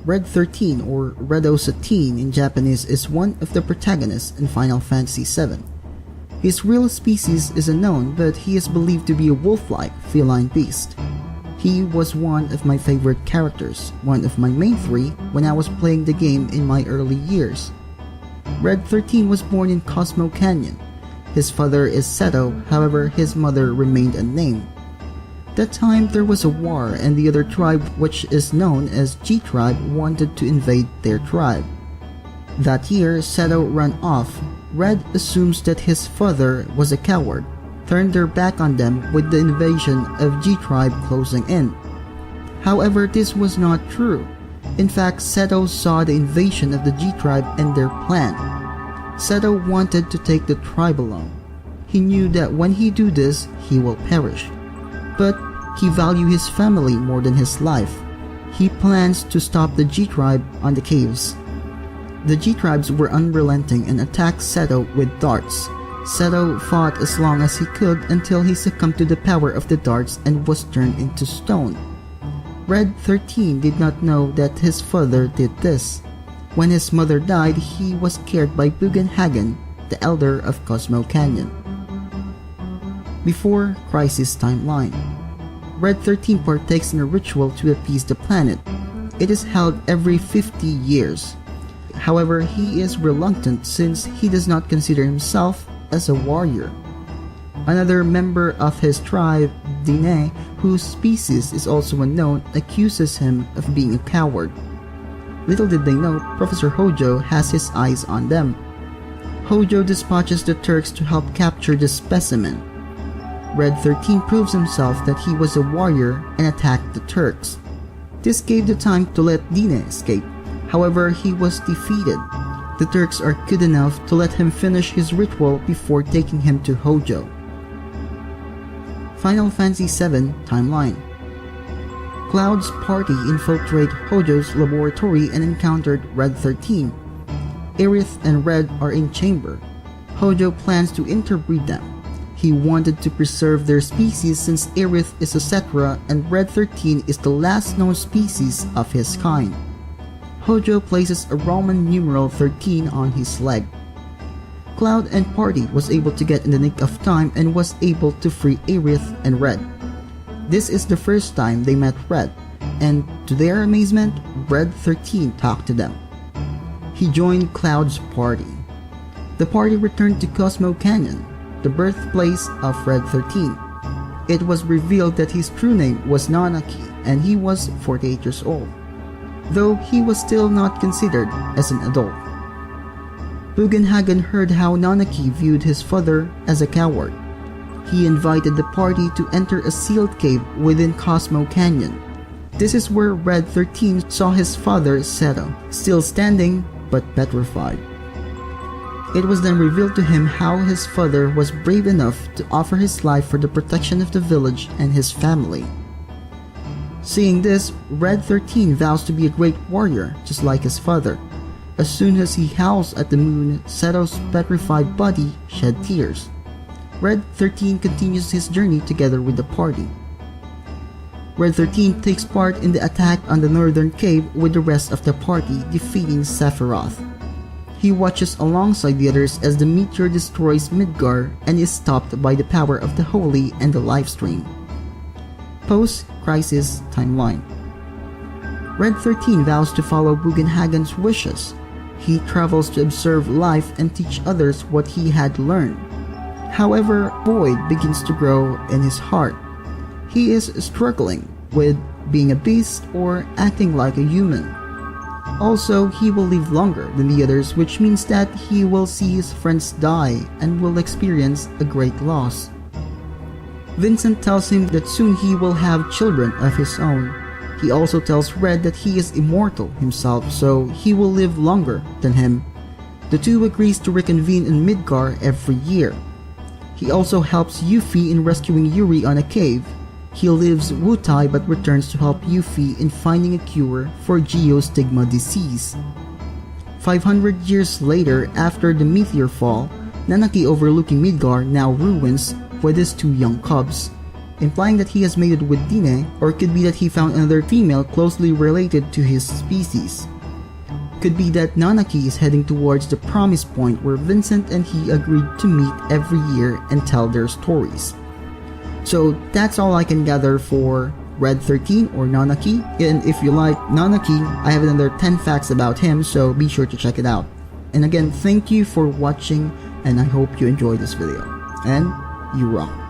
Red XIII, or Red XIII in Japanese, is one of the protagonists in Final Fantasy VII. His real species is unknown, but he is believed to be a wolf-like feline beast. He was one of my favorite characters, one of my main three when I was playing the game in my early years. Red XIII was born in Cosmo Canyon. His father is Seto, however his mother remained unnamed. That time there was a war and the other tribe, which is known as G tribe, wanted to invade their tribe. That year Seto ran off. Red assumes that his father was a coward, turned their back on them with the invasion of G tribe closing in. However, this was not true. In fact, Seto saw the invasion of the G tribe and their plan. Seto wanted to take the tribe alone. He knew that when he do this, he will perish. But he valued his family more than his life. He plans to stop the G tribe on the caves. The G tribes were unrelenting and attacked Seto with darts. Seto fought as long as he could until he succumbed to the power of the darts and was turned into stone. Red XIII did not know that his father did this. When his mother died, he was cared by Bugenhagen, the elder of Cosmo Canyon. Before Crisis Timeline, Red XIII partakes in a ritual to appease the planet. It is held every 50 years. However, he is reluctant since he does not consider himself as a warrior. Another member of his tribe, Dine, whose species is also unknown, accuses him of being a coward. Little did they know, Professor Hojo has his eyes on them. Hojo dispatches the Turks to help capture the specimen. Red XIII proves himself that he was a warrior and attacked the Turks. This gave the time to let Dine escape. However, he was defeated. The Turks are good enough to let him finish his ritual before taking him to Hojo. Final Fantasy VII Timeline. Cloud's party infiltrate Hojo's laboratory and encountered Red XIII. Aerith and Red are in chamber. Hojo plans to interbreed them. He wanted to preserve their species since Aerith is a Cetra and Red XIII is the last known species of his kind. Hojo places a Roman numeral 13 on his leg. Cloud and party was able to get in the nick of time and was able to free Aerith and Red. This is the first time they met Red, and to their amazement, Red XIII talked to them. He joined Cloud's party. The party returned to Cosmo Canyon, the birthplace of Red XIII. It was revealed that his true name was Nanaki and he was 48 years old, though he was still not considered as an adult. Bugenhagen heard how Nanaki viewed his father as a coward. He invited the party to enter a sealed cave within Cosmo Canyon. This is where Red XIII saw his father Seto, still standing but petrified. It was then revealed to him how his father was brave enough to offer his life for the protection of the village and his family. Seeing this, Red XIII vows to be a great warrior, just like his father. As soon as he howls at the moon, Seto's petrified body shed tears. Red XIII continues his journey together with the party. Red XIII takes part in the attack on the northern cave with the rest of the party, defeating Sephiroth. He watches alongside the others as the meteor destroys Midgar and is stopped by the power of the Holy and the Lifestream. Post-Crisis Timeline. Red XIII vows to follow Bugenhagen's wishes. He travels to observe life and teach others what he had learned. However, void begins to grow in his heart. He is struggling with being a beast or acting like a human. Also, he will live longer than the others, which means that he will see his friends die and will experience a great loss. Vincent tells him that soon he will have children of his own. He also tells Red that he is immortal himself, so he will live longer than him. The two agrees to reconvene in Midgar every year. He also helps Yuffie in rescuing Yuri on a cave. He leaves Wutai but returns to help Yuffie in finding a cure for geostigma disease. 500 years later, after the meteor fall, Nanaki overlooking Midgar now ruins with his two young cubs. implying that he has mated with Dine, or it could be that he found another female closely related to his species. Could be that Nanaki is heading towards the promise point where Vincent and he agreed to meet every year and tell their stories. So that's all I can gather for Red XIII or Nanaki, and if you like Nanaki, I have another 10 facts about him, so be sure to check it out. And again, thank you for watching, and I hope you enjoyed this video. And you rock.